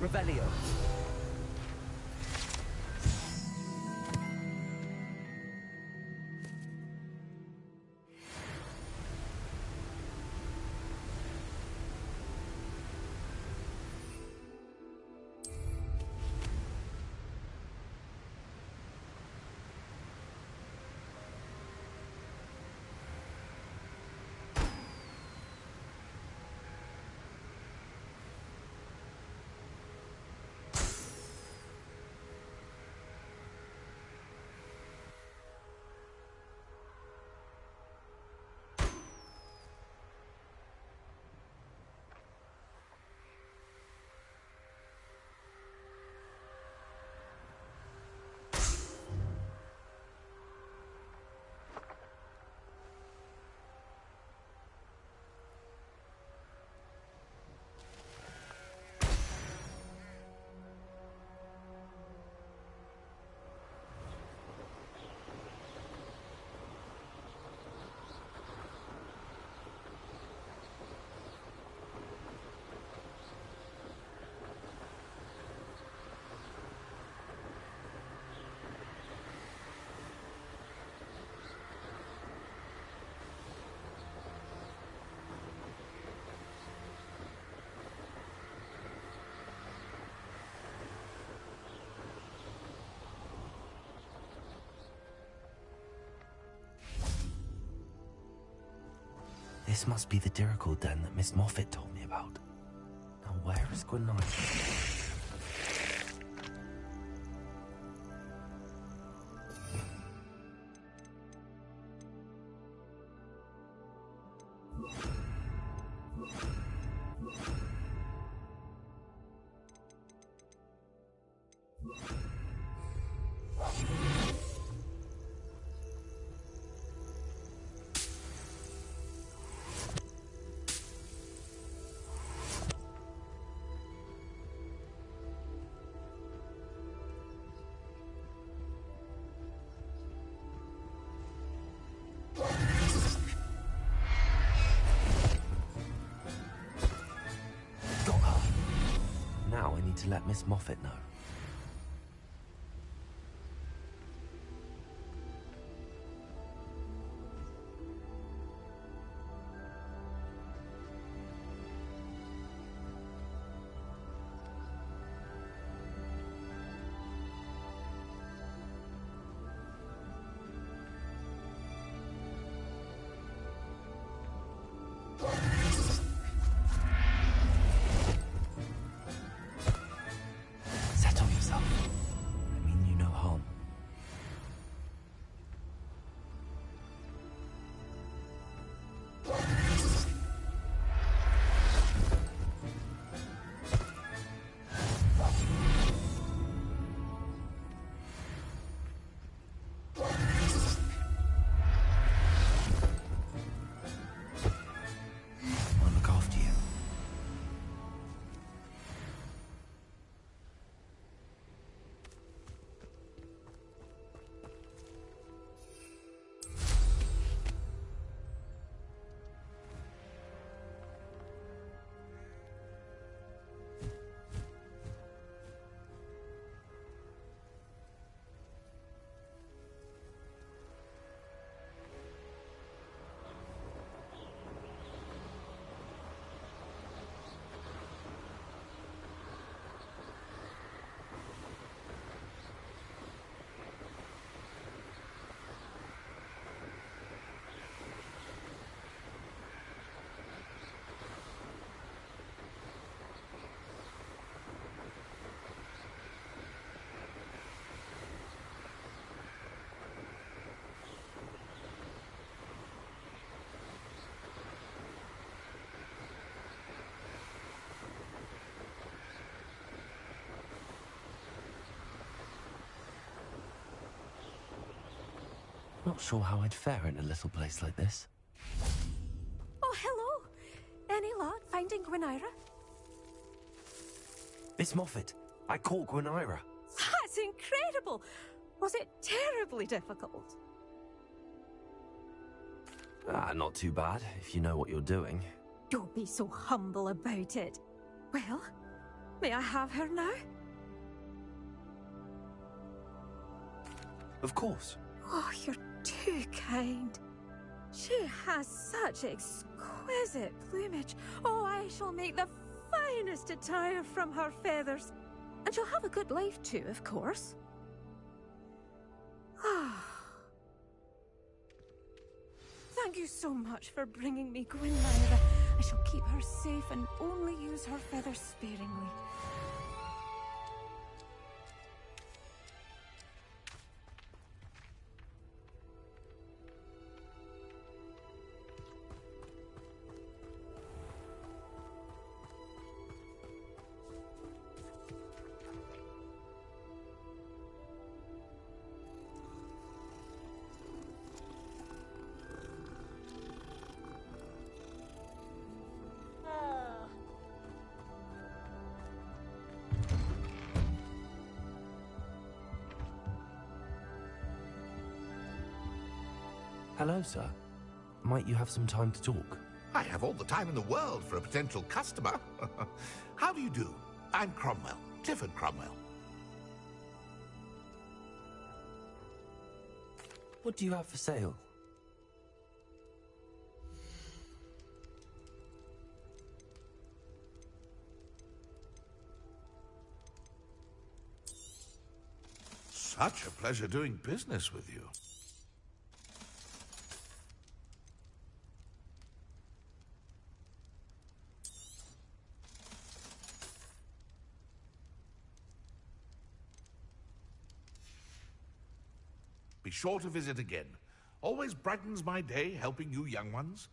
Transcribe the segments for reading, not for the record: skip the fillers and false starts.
Revelio. This must be the Dirical den that Miss Moffat told me about. Now where is Gwynaira? Now I need to let Miss Moffat know. Settle yourself. I mean you no harm. I'll look after you. Not sure how I'd fare in a little place like this. Oh, hello. Any luck finding Gwynaira? Miss Moffat, I caught Gwynaira. That's incredible. Was it terribly difficult? Not too bad, if you know what you're doing. Don't be so humble about it. Well, May I have her now? Of course. Oh, you're too kind. She has such exquisite plumage. Oh, I shall make the finest attire from her feathers. And she'll have a good life too, of course. Ah. Thank you so much for bringing me Gwynlyra. I shall keep her safe and only use her feathers sparingly. Hello, sir. Might you have some time to talk? I have all the time in the world for a potential customer. How do you do? I'm Cromwell, Clifford Cromwell. What do you have for sale? Such a pleasure doing business with you. Be sure to visit again. Always brightens my day helping you young ones.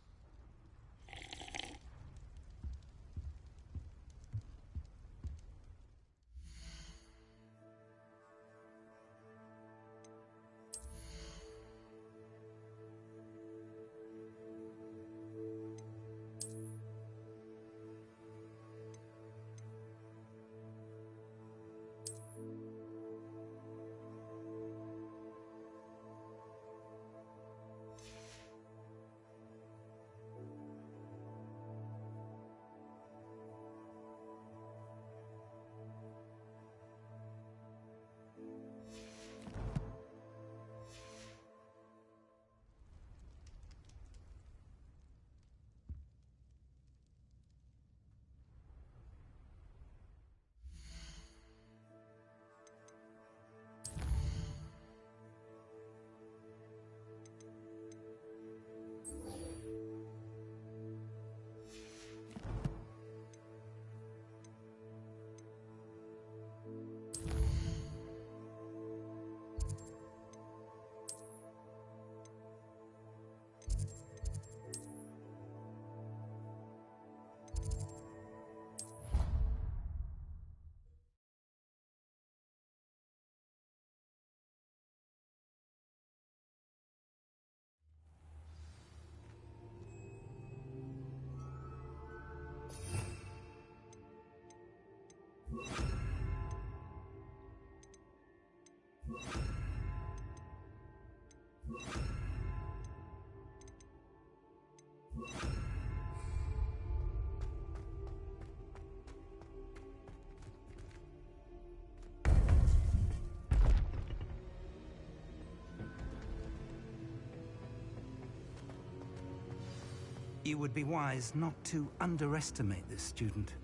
You would be wise not to underestimate this student.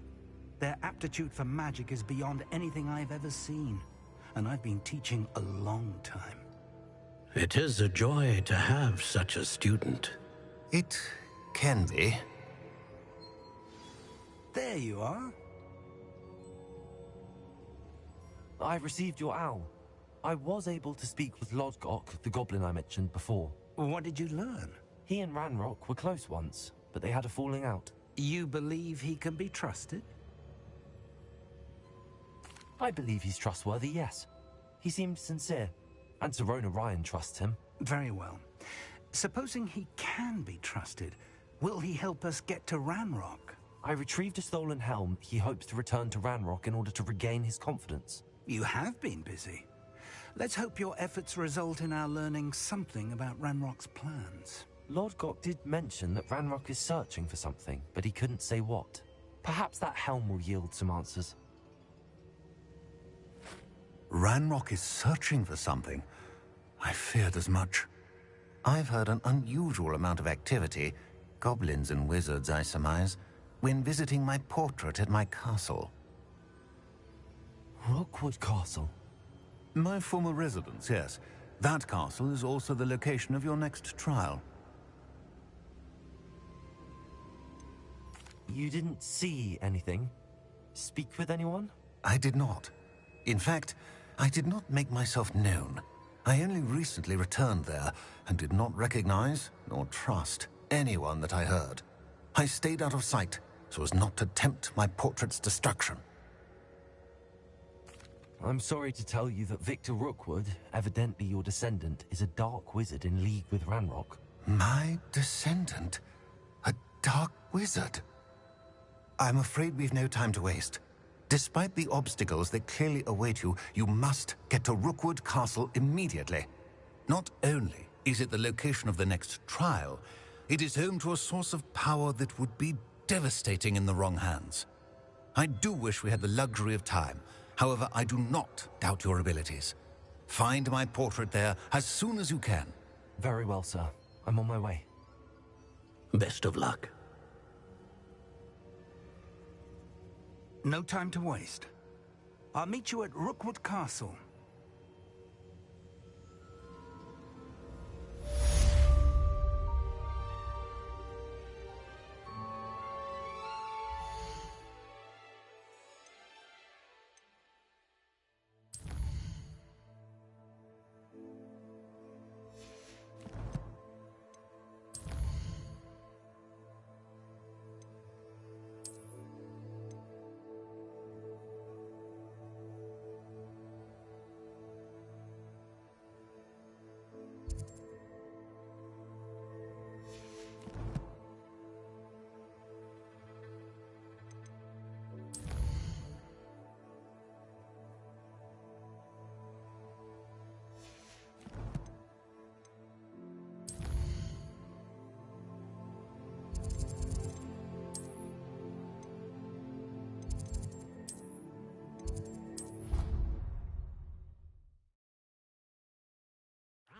Their aptitude for magic is beyond anything I've ever seen, and I've been teaching a long time. It is a joy to have such a student. It can be. There you are. I received your owl. I was able to speak with Lodgok, the goblin I mentioned before. What did you learn? He and Ranrock were close once, but they had a falling out. You believe he can be trusted? I believe he's trustworthy, yes. He seemed sincere, and Sirona Ryan trusts him. Very well. Supposing he can be trusted, will he help us get to Ranrock? I retrieved a stolen helm. He hopes to return to Ranrock in order to regain his confidence. You have been busy. Let's hope your efforts result in our learning something about Ranrock's plans. Lodgok did mention that Ranrock is searching for something, but he couldn't say what. Perhaps that helm will yield some answers. Ranrock is searching for something. I feared as much. I've heard an unusual amount of activity, goblins and wizards, I surmise, when visiting my portrait at my castle. Rookwood Castle? My former residence, yes. That castle is also the location of your next trial. You didn't see anything? Speak with anyone? I did not. In fact, I did not make myself known. I only recently returned there and did not recognize nor trust anyone that I heard. I stayed out of sight so as not to tempt my portrait's destruction. I'm sorry to tell you that Victor Rookwood, evidently your descendant, is a dark wizard in league with Ranrock. My descendant? A dark wizard? I'm afraid we've no time to waste. Despite the obstacles that clearly await you, you must get to Rookwood Castle immediately. Not only is it the location of the next trial, it is home to a source of power that would be devastating in the wrong hands. I do wish we had the luxury of time. However, I do not doubt your abilities. Find my portrait there as soon as you can. Very well, sir. I'm on my way. Best of luck. No time to waste. I'll meet you at Rookwood Castle.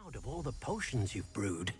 Proud of all the potions you've brewed.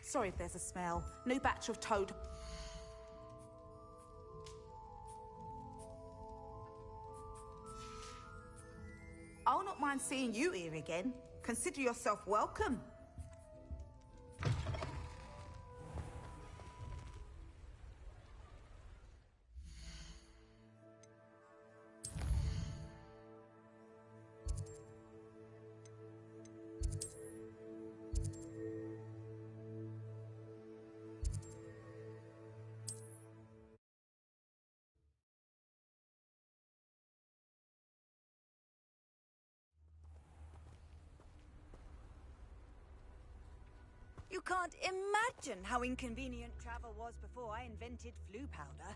Sorry if there's a smell. New batch of toad. I'll not mind seeing you here again. Consider yourself welcome. You can't imagine how inconvenient travel was before I invented flu powder.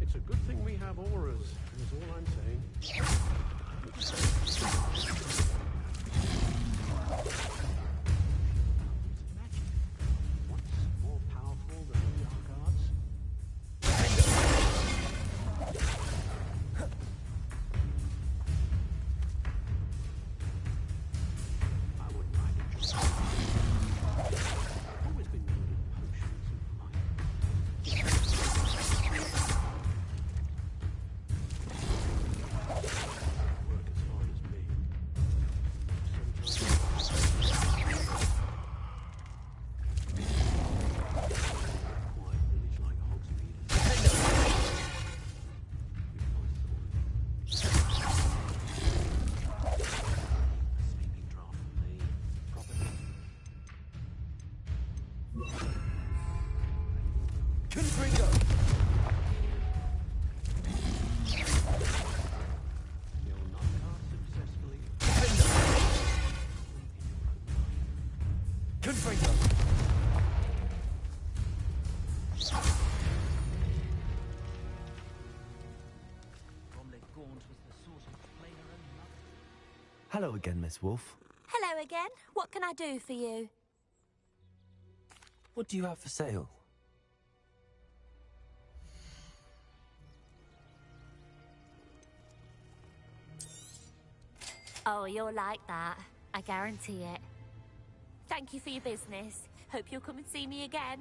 It's a good thing we have auras, is all I'm saying. What's more powerful than the dark arts? I wouldn't mind it just. I've always been good at potions and light. Work as hard as me. Quiet village like Hogsmeade. Sleeping draft from the property. You'll not cast successfully. Hello again, Miss Wolf. Hello again. What can I do for you? What do you have for sale? Oh, you're like that. I guarantee it. Thank you for your business. Hope you'll come and see me again.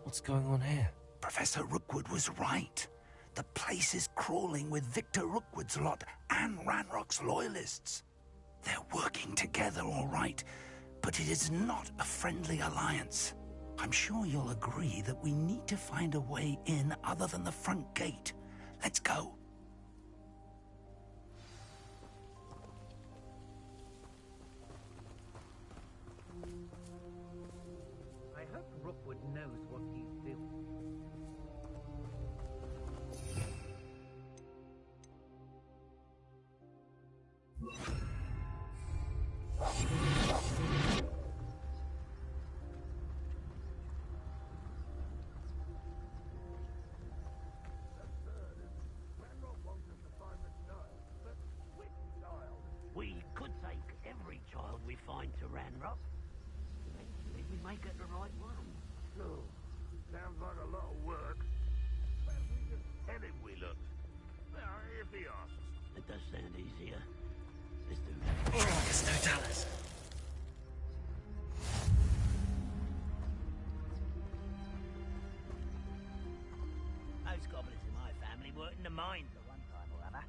What's going on here? Professor Rookwood was right. The place is crawling with Victor Rookwood's lot and Ranrock's loyalists. They're working together, all right, but it is not a friendly alliance. I'm sure you'll agree that we need to find a way in other than the front gate. Let's go. I hope Rookwood knows what he's doing. We could take every child we find to Ranrock. Eventually we may get the right one. No, sounds like a lot of work. Perhaps we just tell him we look. If he asks. It does sound easier. Let's do that. There's no dollars. Most goblins in my family worked in the mines at one time or other.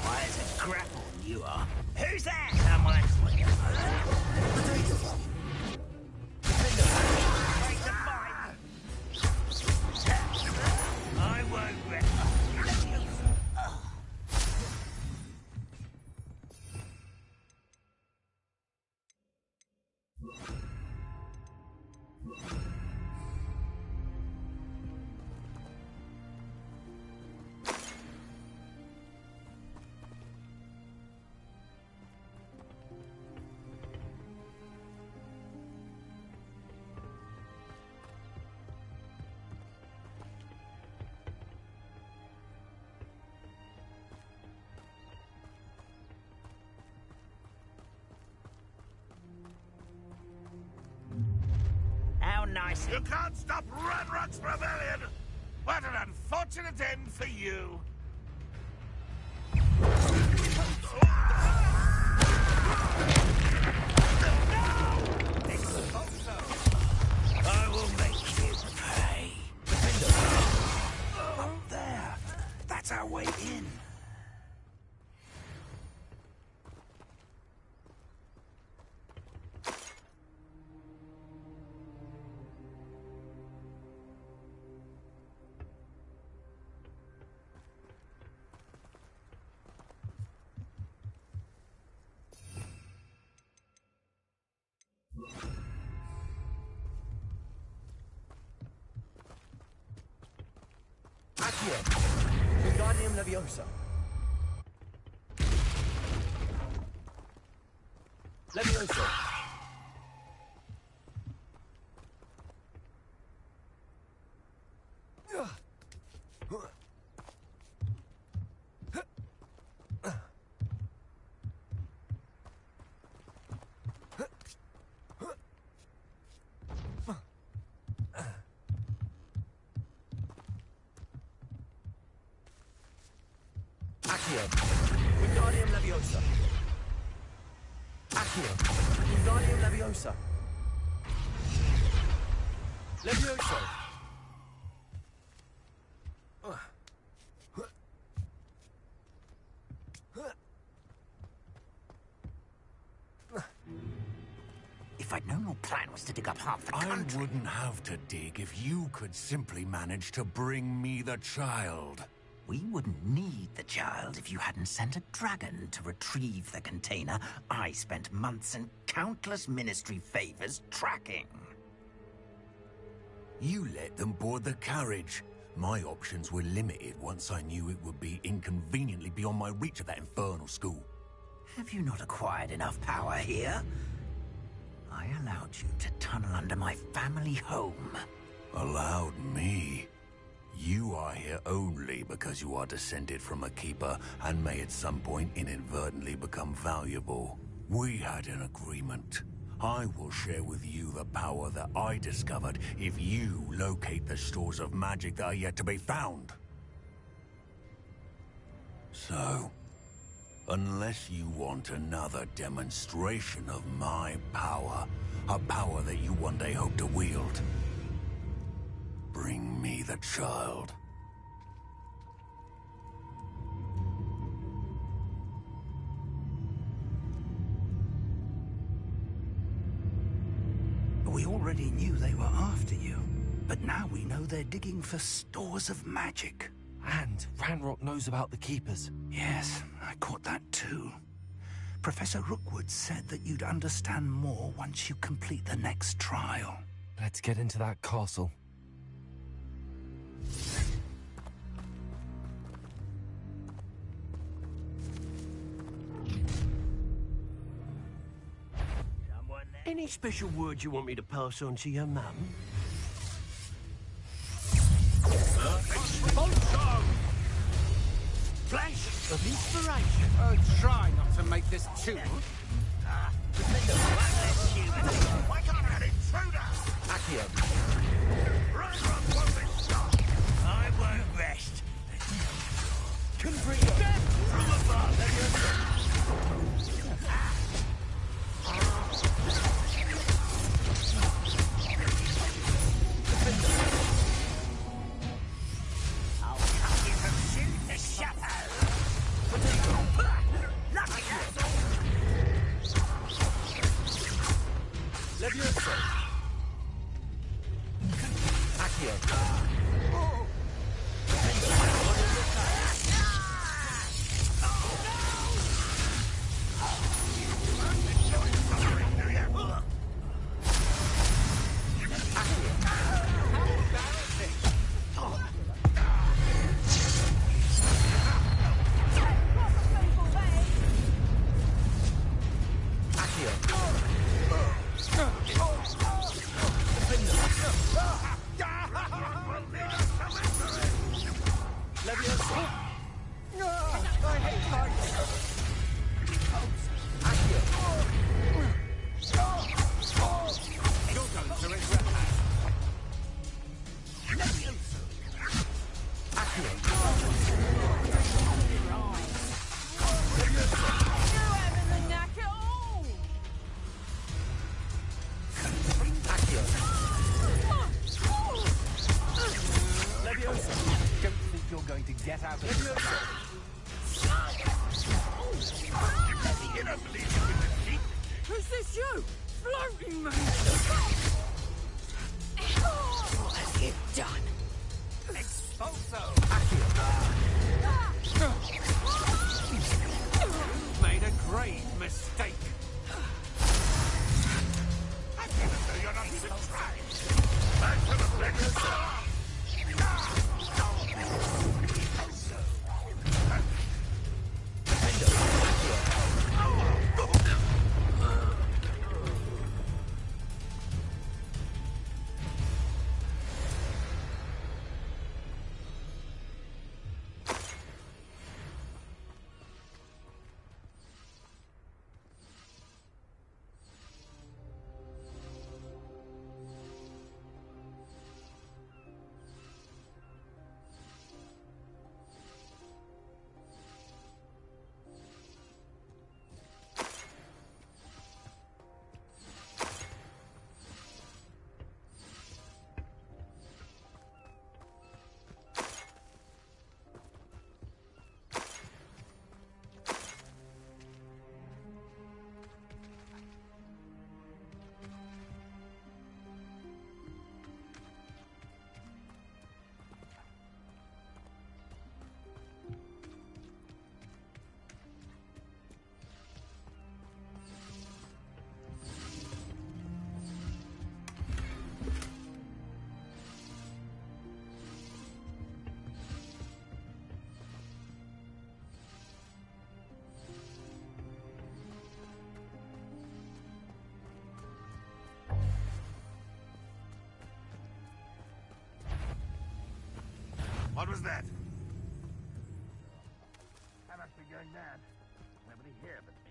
Why is it grapple you are? Who's that? Someone's I won't rest. How nice. You can't stop Ranrock's rebellion! What an unfortunate end for you! I will make you pay. Up there. That's our way in. Accio. Wingardium Leviosa. Leviosa. Accio. Wingardium Leviosa. Accio. Wingardium Leviosa. Leviosa. If I'd known your plan was to dig up half the country... I wouldn't have to dig if you could simply manage to bring me the child. We wouldn't need the child if you hadn't sent a dragon to retrieve the container I spent months and countless ministry favors tracking. You let them board the carriage. My options were limited once I knew it would be inconveniently beyond my reach at that infernal school. Have you not acquired enough power here? I allowed you to tunnel under my family home. Allowed me? You are here only because you are descended from a keeper and may at some point inadvertently become valuable. We had an agreement. I will share with you the power that I discovered if you locate the stores of magic that are yet to be found. So, unless you want another demonstration of my power, a power that you one day hope to wield, bring me the child. We already knew they were after you, but now we know they're digging for stores of magic. And Ranrock knows about the Keepers. Yes, I caught that too. Professor Rookwood said that you'd understand more once you complete the next trial. Let's get into that castle. Any special words you want me to pass on to your mum? Flash of inspiration. Oh, try not to make this too. Why can't I have intruder? Accio. Rerun won't be stopped. I won't rest. Confredo. From above. I'll cut you from shoot to chateau. Lucky asshole. Levioso. Accio. Get out of here. Is this you? Floating me! What have you done? Expulso. Made a grave mistake. You're not surprised. Back to the place. What was that? I must be going mad. Nobody here but me.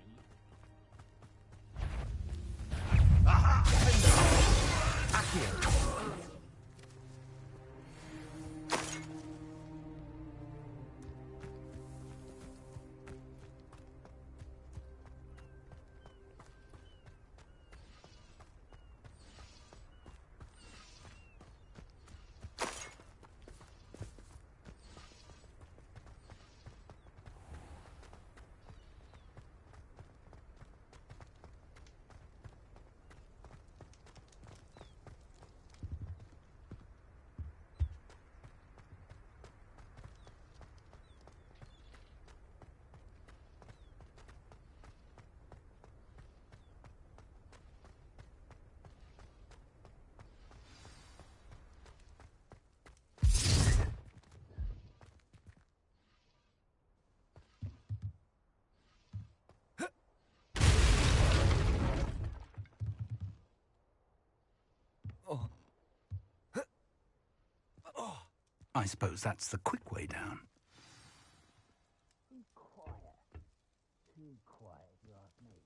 I suppose that's the quick way down. Too quiet. Too quiet, if you ask me.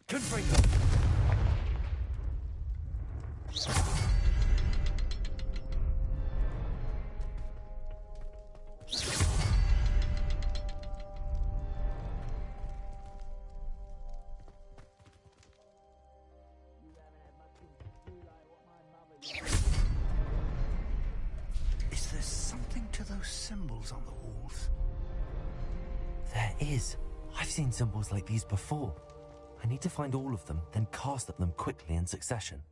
Confringo! Is there something to those symbols on the walls? There is. I've seen symbols like these before. I need to find all of them, then cast at them quickly in succession.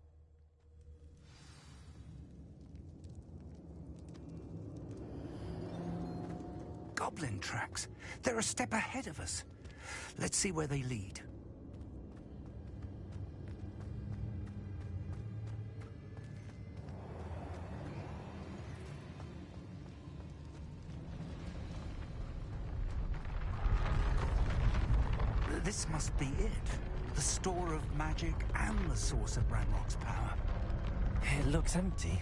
Goblin tracks. They're a step ahead of us. Let's see where they lead. This must be it. The store of magic and the source of Ranrock's power. It looks empty.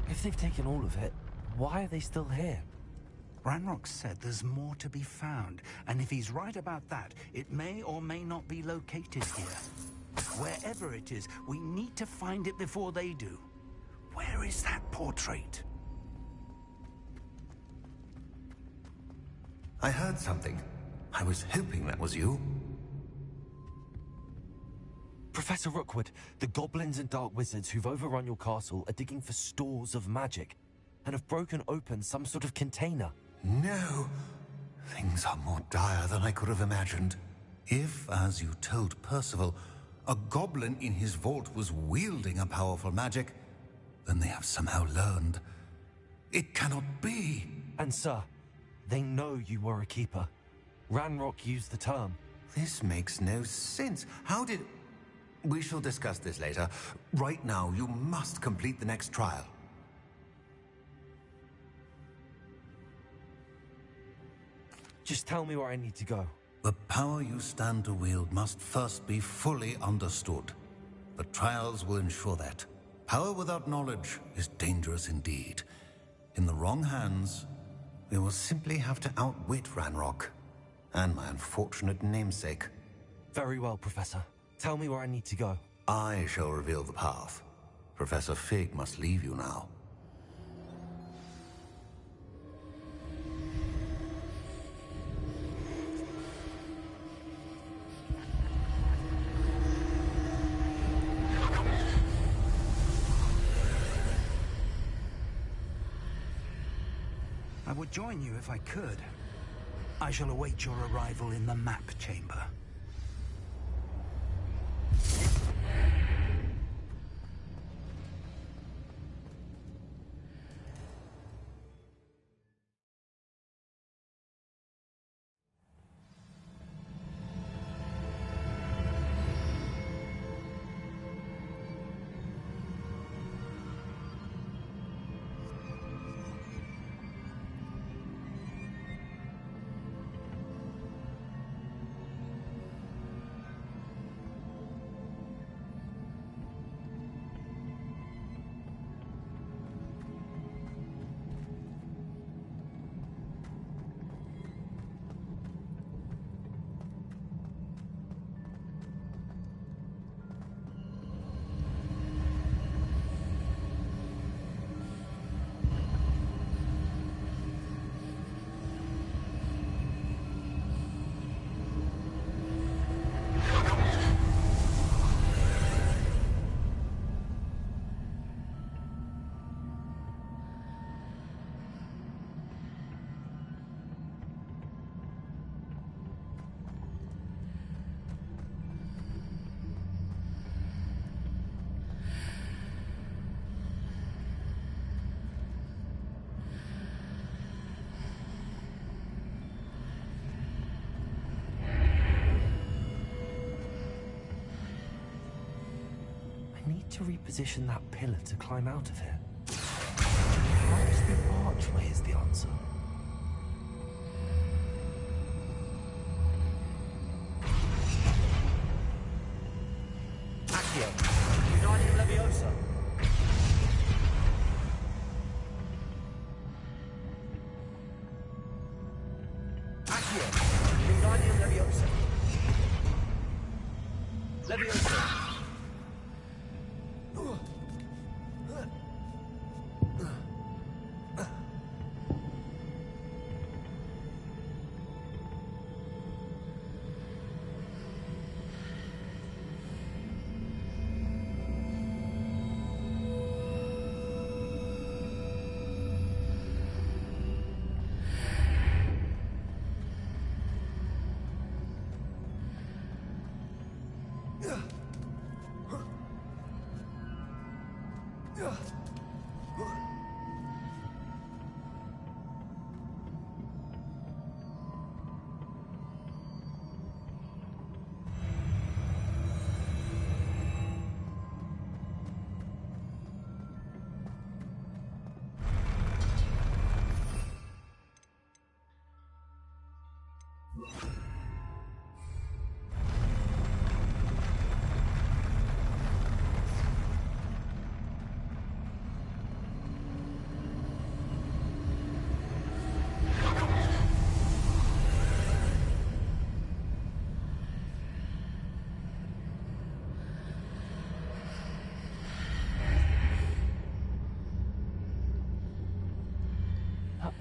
If they've taken all of it, why are they still here? Ranrock said there's more to be found, and if he's right about that, it may or may not be located here. Wherever it is, we need to find it before they do. Where is that portrait? I heard something. I was hoping that was you. Professor Rookwood, the goblins and dark wizards who've overrun your castle are digging for stores of magic and have broken open some sort of container. No. Things are more dire than I could have imagined. If, as you told Percival, a goblin in his vault was wielding a powerful magic, then they have somehow learned. It cannot be. And sir, they know you were a keeper. Ranrock used the term. This makes no sense. How did... We shall discuss this later. Right now, you must complete the next trial. Just tell me where I need to go. The power you stand to wield must first be fully understood. The trials will ensure that. Power without knowledge is dangerous indeed. In the wrong hands, we will simply have to outwit Ranrock and my unfortunate namesake. Very well, Professor. Tell me where I need to go. I shall reveal the path. Professor Fig must leave you now. I would join you if I could. I shall await your arrival in the map chamber. To reposition that pillar to climb out of here. Perhaps the archway is the answer. Accio. United Leviosa. That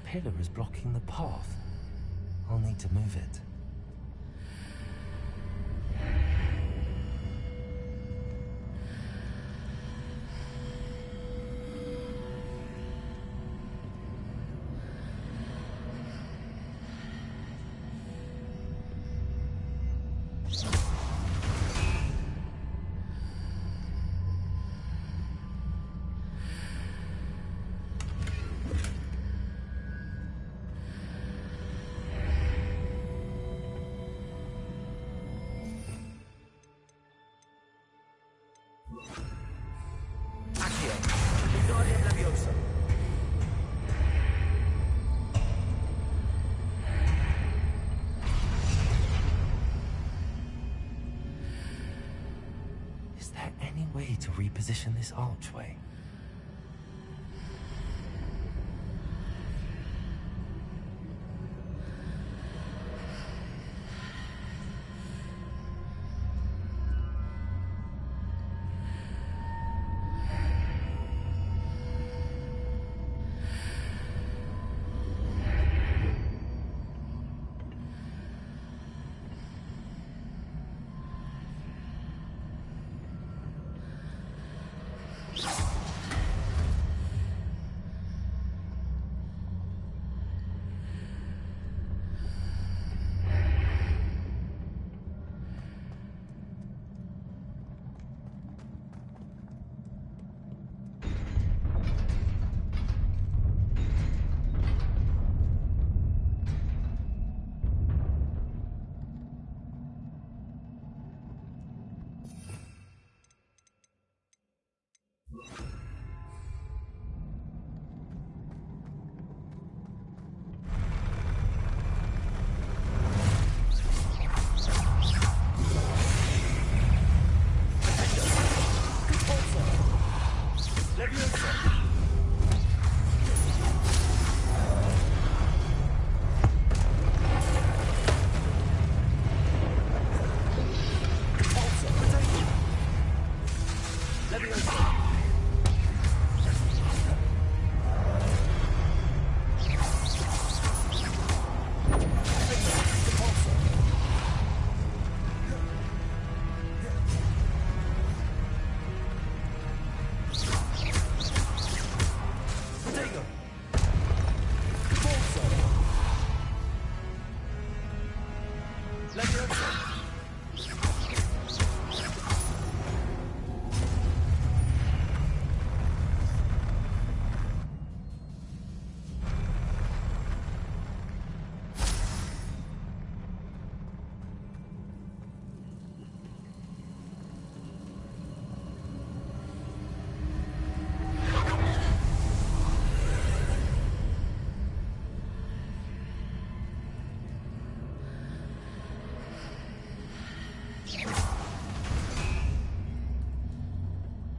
pillar is blocking the path. I'll need to move it. Is there any way to reposition this archway?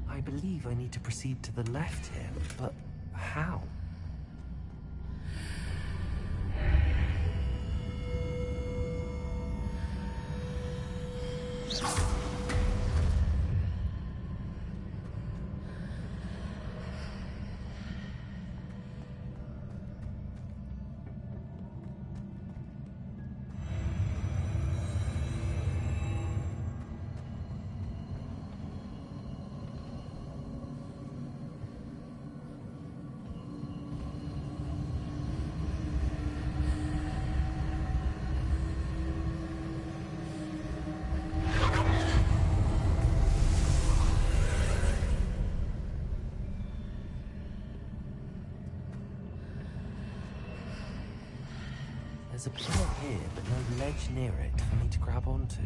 I believe I need to proceed to the left here, but how? There's a pillar here, but no ledge near it for me to grab onto.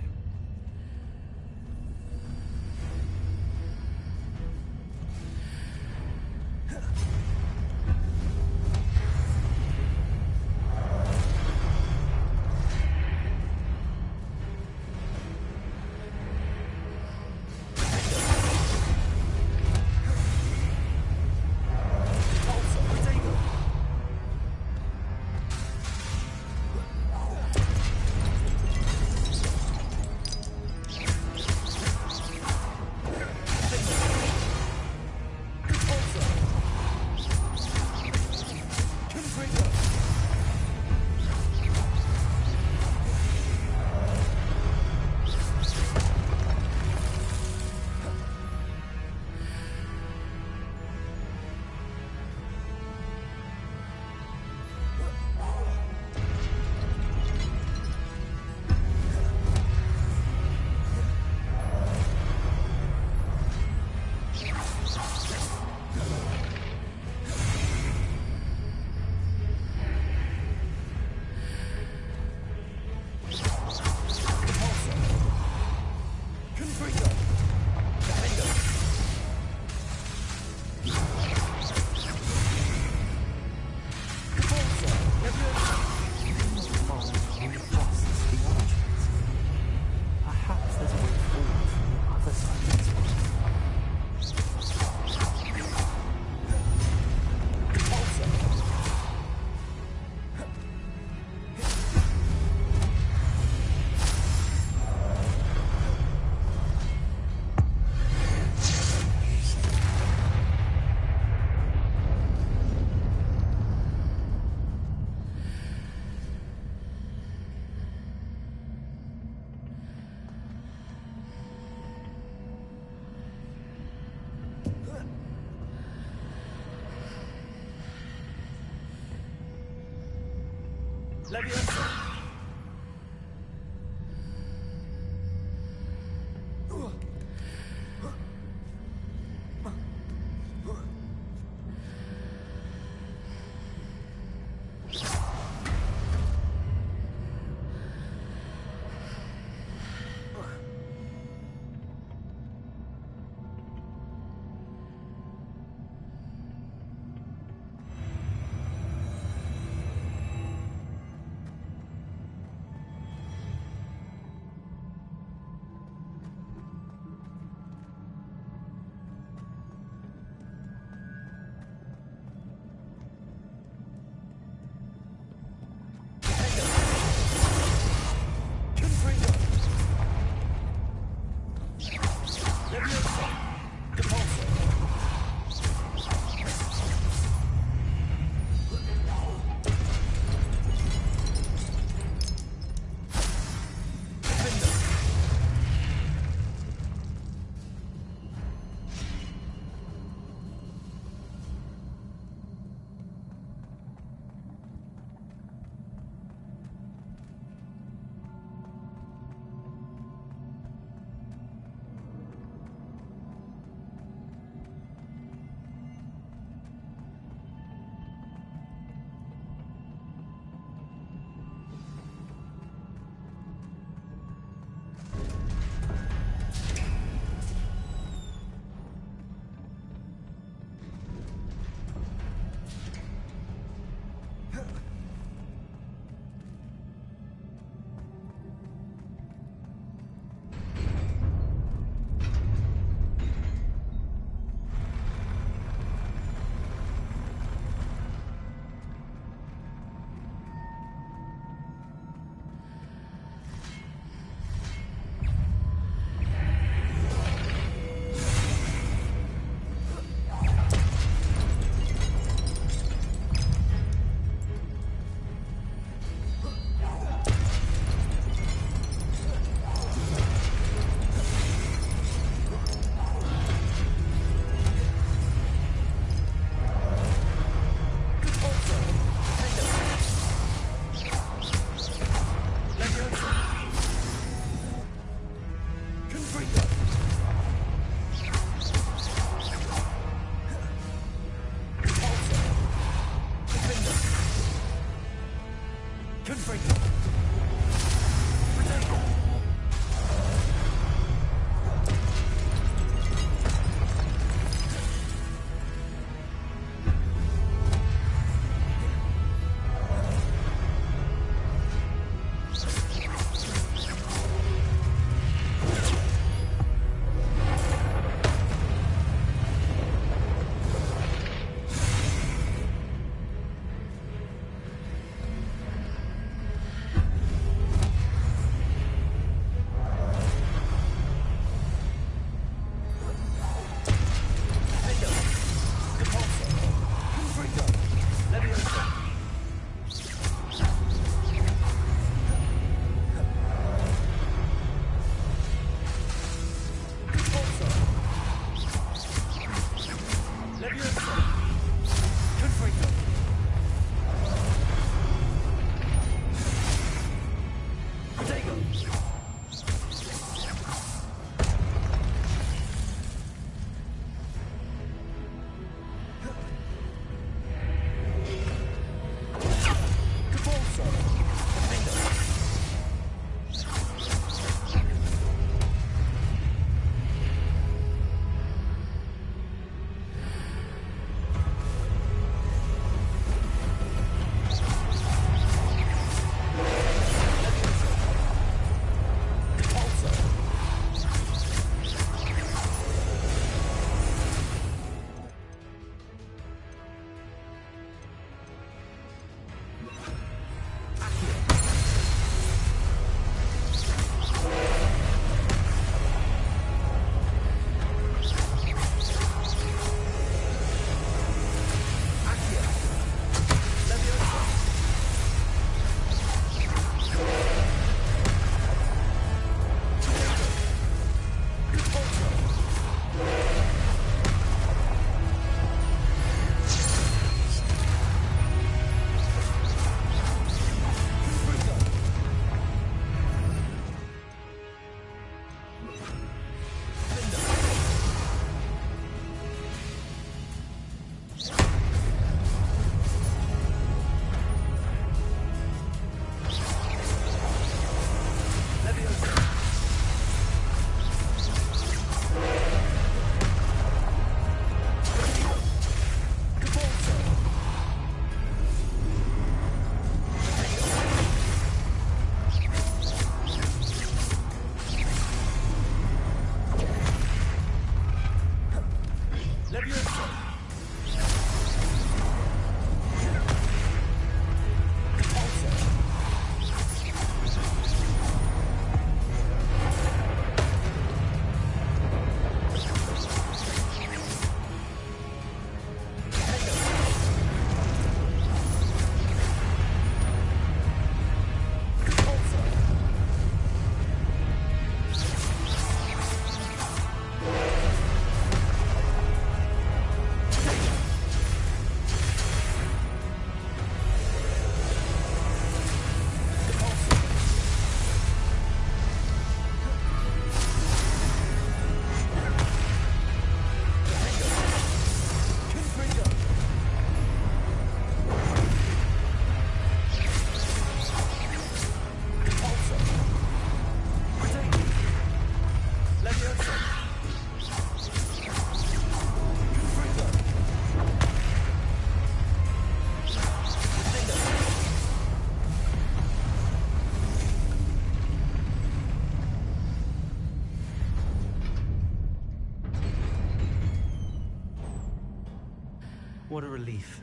What a relief.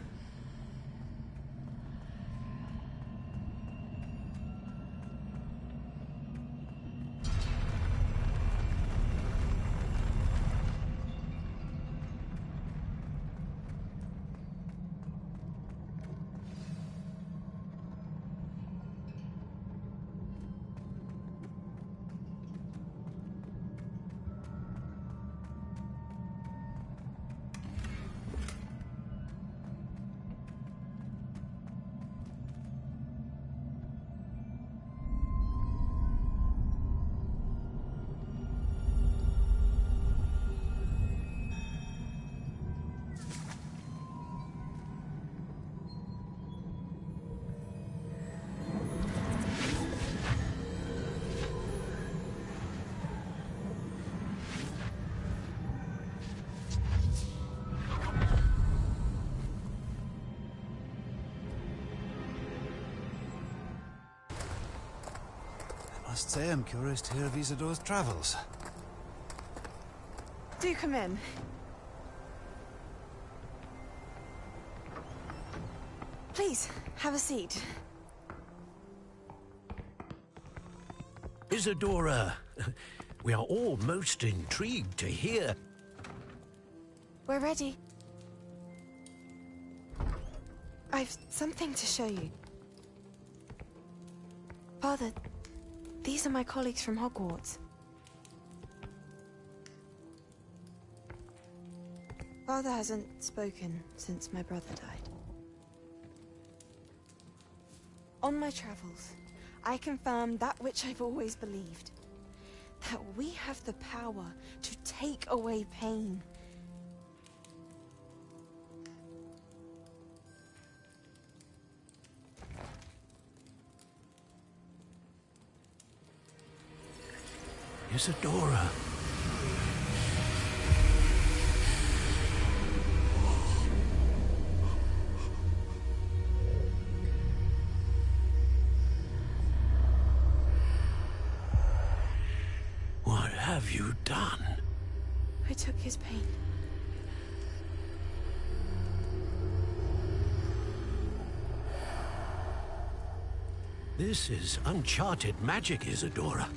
I must say I'm curious to hear of Isadore's travels. Do come in. Please, have a seat. Isadora, we are all most intrigued to hear. We're ready. I've something to show you. Father, these are my colleagues from Hogwarts. Father hasn't spoken since my brother died. On my travels, I confirmed that which I've always believed. That we have the power to take away pain. Isadora. What have you done? I took his pain. This is uncharted magic, Isadora.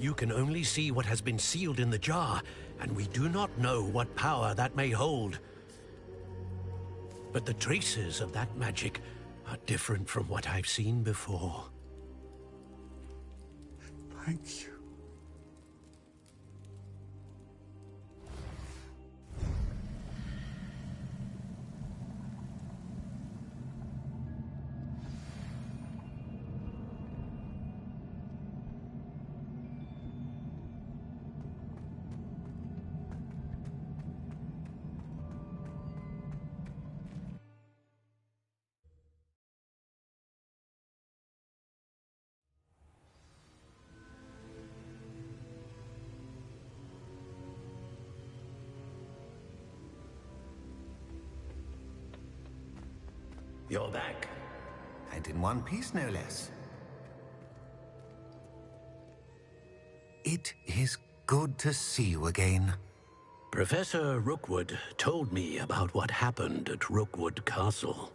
You can only see what has been sealed in the jar, and we do not know what power that may hold. But the traces of that magic are different from what I've seen before. Thank you. You're back. And in one piece, no less. It is good to see you again. Professor Rookwood told me about what happened at Rookwood Castle.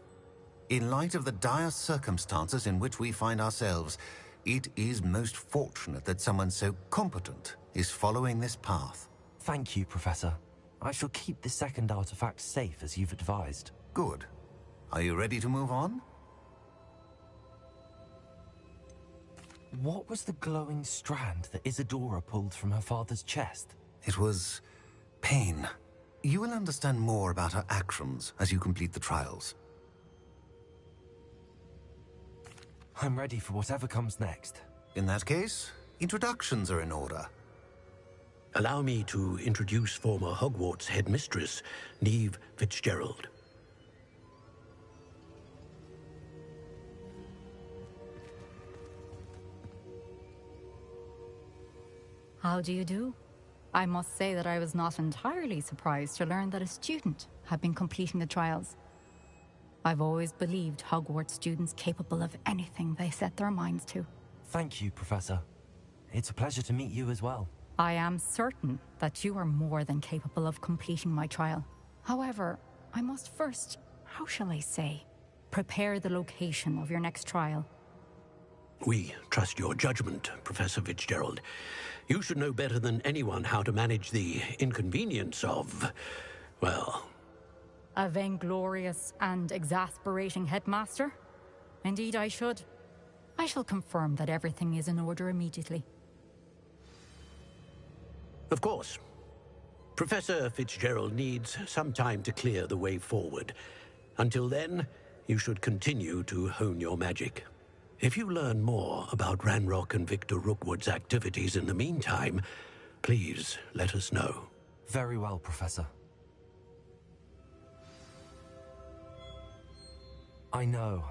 In light of the dire circumstances in which we find ourselves, it is most fortunate that someone so competent is following this path. Thank you, Professor. I shall keep the second artifact safe as you've advised. Good. Are you ready to move on? What was the glowing strand that Isadora pulled from her father's chest? It was pain. You will understand more about her actions as you complete the trials. I'm ready for whatever comes next. In that case, introductions are in order. Allow me to introduce former Hogwarts headmistress, Neve Fitzgerald. How do you do? I must say that I was not entirely surprised to learn that a student had been completing the trials. I've always believed Hogwarts students capable of anything they set their minds to. Thank you, Professor. It's a pleasure to meet you as well. I am certain that you are more than capable of completing my trial. However, I must first, how shall I say, prepare the location of your next trial. We trust your judgment, Professor Fitzgerald. You should know better than anyone how to manage the inconvenience of, well... A vainglorious and exasperating headmaster? Indeed I should. I shall confirm that everything is in order immediately. Of course. Professor Fitzgerald needs some time to clear the way forward. Until then, you should continue to hone your magic. If you learn more about Ranrock and Victor Rookwood's activities in the meantime, please let us know. Very well, Professor. I know.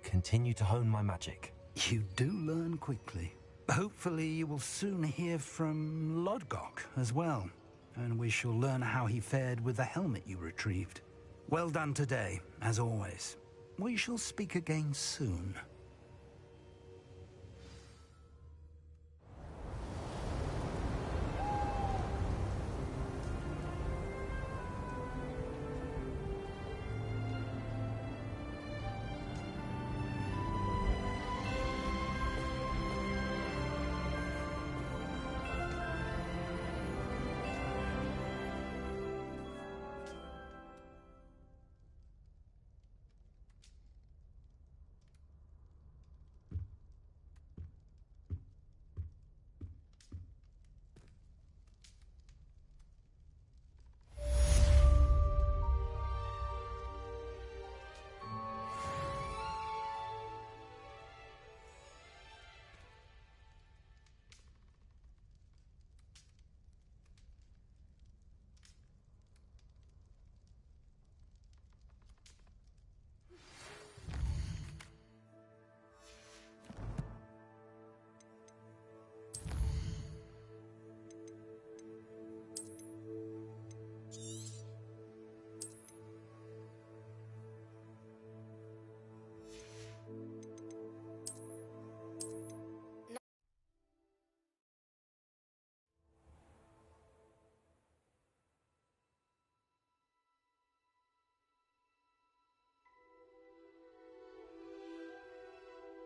Continue to hone my magic. You do learn quickly. Hopefully you will soon hear from Lodgok as well, and we shall learn how he fared with the helmet you retrieved. Well done today, as always. We shall speak again soon.